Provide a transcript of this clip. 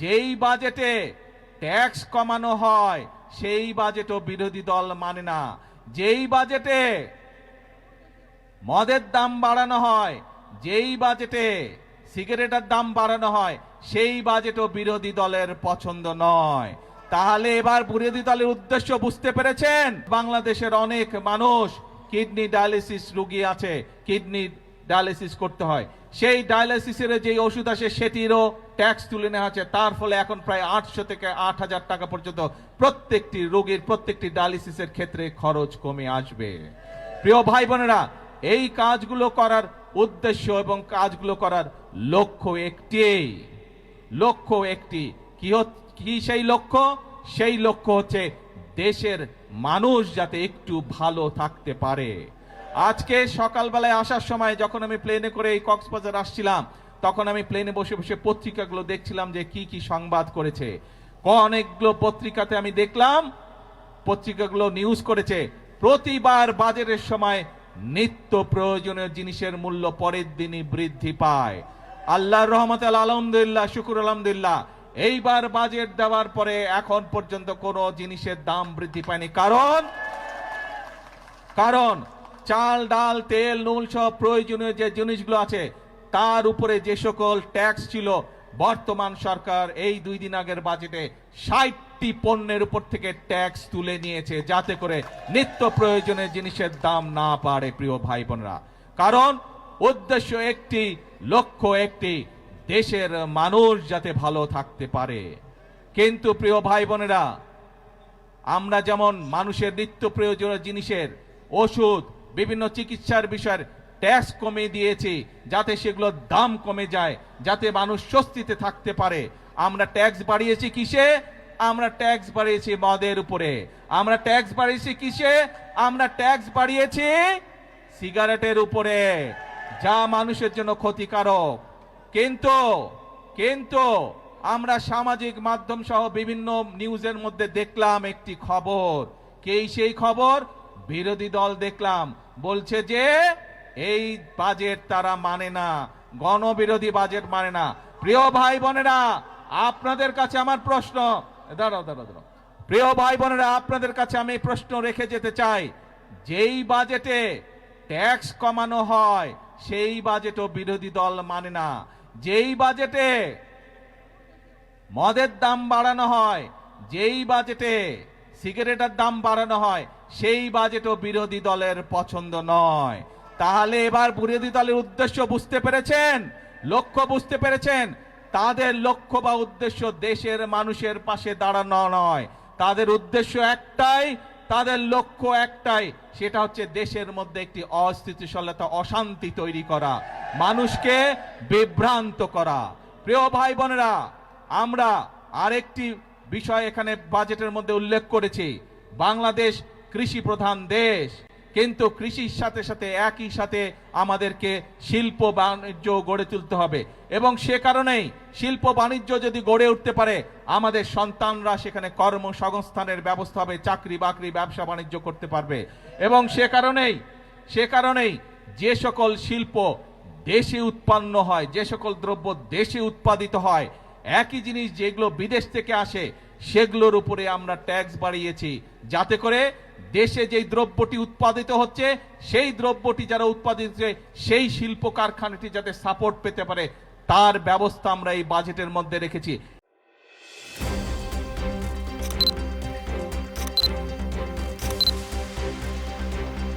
যেই বাজেটে ট্যাক্স কমানো হয় সেই বাজেটও বিরোধী দল মানে না। যেই বাজেটে মদের দাম বাড়ানো হয়, যেই বাজেটে সিগারেটের দাম বাড়ানো হয়, সেই বাজেটও বিরোধী দলের পছন্দ নয়। তাহলে এবার বিরোধী দলের উদ্দেশ্য বুঝতে পেরেছেন? বাংলাদেশের অনেক মানুষ কিডনি ডায়ালিসিস রোগী আছে, কিডনি ডায়ালিসিস করতে হয়, সেই ডায়ালিসিসের যে ওষুধ আসে সেটিরও ট্যাক্স তুলে নেওয়া হচ্ছে। তার ফলে এখন প্রায় 800 থেকে 8000 টাকা পর্যন্ত প্রত্যেকটি রোগীর প্রত্যেকটি ডায়ালিসিসের ক্ষেত্রে খরচ কমে আসবে। প্রিয় ভাই বোনেরা, এই কাজগুলো করার উদ্দেশ্য এবং কাজগুলো করার লক্ষ্য একটি কি সেই লক্ষ্য? সেই লক্ষ্য হচ্ছে দেশের মানুষ যাতে একটু ভালো থাকতে পারে। আজকে সকালবেলায় আসার সময় যখন আমি প্লেনে করে এই কক্সবাজার আসছিলাম, তখন আমি প্লেনে বসে বসে পত্রিকাগুলো দেখছিলাম যে কি কি সংবাদ করেছে। অনেকগুলো পত্রিকাতে আমি দেখলাম, পত্রিকাগুলো নিউজ করেছে প্রতিবার বাজেটের সময় নিত্য প্রয়োজনীয় জিনিসের মূল্য পরের দিনই বৃদ্ধি পায়। আল্লাহর রহমতে আলহামদুলিল্লাহ, শুকুর আলহামদুলিল্লাহ, এইবার বাজেট দেওয়ার পরে এখন পর্যন্ত কোনো জিনিসের দাম বৃদ্ধি পায়নি। কারণ চাল, ডাল, তেল, নুন সব প্রয়োজনীয় যে জিনিসগুলো আছে তার উপরে যে সকল ট্যাক্স ছিল, বর্তমান সরকার এই 2 দিন আগের বাজেটে 60টি পণ্যের উপর থেকে ট্যাক্স তুলে নিয়েছে, যাতে করে নিত্য প্রয়োজনীয় জিনিসের দাম না বাড়ে। প্রিয় ভাই বোনেরা, কারণ উদ্দেশ্য একটি, লক্ষ্য একটি, দেশের মানুষ যাতে ভালো থাকতে পারে। কিন্তু প্রিয় ভাই বোনেরা, আমরা যেমন মানুষের নিত্য প্রয়োজনীয় জিনিসের, ওষুধ, বিভিন্ন চিকিৎসার বিষয়ের ট্যাক্স কমে দিয়েছি যাতে সেগুলোর দাম কমে যায়, যাতে মানুষ স্বস্তিতে থাকতে পারে। আমরা ট্যাক্স বাড়িয়েছি কিসে? আমরা ট্যাক্স বাড়িয়েছি মদের উপরে। আমরা ট্যাক্স বাড়িয়েছি কিসে? আমরা ট্যাক্স বাড়িয়েছি সিগারেটের উপরে, যা মানুষের জন্য ক্ষতিকারক। কিন্তু আমরা সামাজিক মাধ্যম সহ বিভিন্ন নিউজের মধ্যে দেখলাম একটি খবর। সেই খবর? বিরোধী দল দেখলাম বলছে যে এই বাজেট তারা মানে না, গণবিরোধী বাজেট মানে না। প্রিয় ভাই বোনেরা, আপনাদের কাছে আমার প্রশ্ন, দাঁড়াও। প্রিয় ভাই বোনেরা, আপনাদের কাছে আমি প্রশ্ন রেখে যেতে চাই, যেই বাজেটে ট্যাক্স কমানো হয় সেই বাজেটও বিরোধী দল মানে না। যেই বাজেটে মদের দাম বাড়ানো হয়, যেই বাজেটে সিগারেটের দাম বাড়ানো হয়, সেই বাজেটও বিরোধী দলের পছন্দ নয়। তাহলে এবার বিরোধী দলের উদ্দেশ্য বুঝতে পেরেছেন, লক্ষ্য বুঝতে পেরেছেন? তাদের লক্ষ্য বা উদ্দেশ্য দেশের মানুষের পাশে দাঁড়ানো নয়, তাদের উদ্দেশ্য একটাই, তাদের লক্ষ্য একটাই, সেটা হচ্ছে দেশের মধ্যে একটি অস্থিতিশীলতা, অশান্তি তৈরি করা, মানুষকে বিভ্রান্ত করা। প্রিয় ভাই বোনেরা, আমরা আরেকটি বিষয় এখানে বাজেটের মধ্যে উল্লেখ করেছি, বাংলাদেশ কৃষি প্রধান দেশ, কিন্তু কৃষির সাথে সাথে একই সাথে আমাদেরকে শিল্প বাণিজ্য গড়ে তুলতে হবে। এবং সে কারণেই শিল্প বাণিজ্য যদি গড়ে উঠতে পারে, আমাদের সন্তানরা সেখানে কর্মসংস্থানের ব্যবস্থা হবে, চাকরি বাকরি, ব্যবসা বাণিজ্য করতে পারবে। এবং সে কারণেই যে সকল শিল্প দেশে উৎপন্ন হয়, যে সকল দ্রব্য দেশে উৎপাদিত হয়, একই জিনিস যেগুলো বিদেশ থেকে আসে সেগুলোর উপরে আমরা ট্যাক্স বাড়িয়েছি, যাতে করে দেশে যেই দ্রব্যটি উৎপাদিত হচ্ছে সেই দ্রব্যটি যারা উৎপাদিত হচ্ছে সেই শিল্প কারখানাটি যাতে সাপোর্ট পেতে পারে, তার ব্যবস্থা আমরা এই বাজেটের মধ্যে রেখেছি।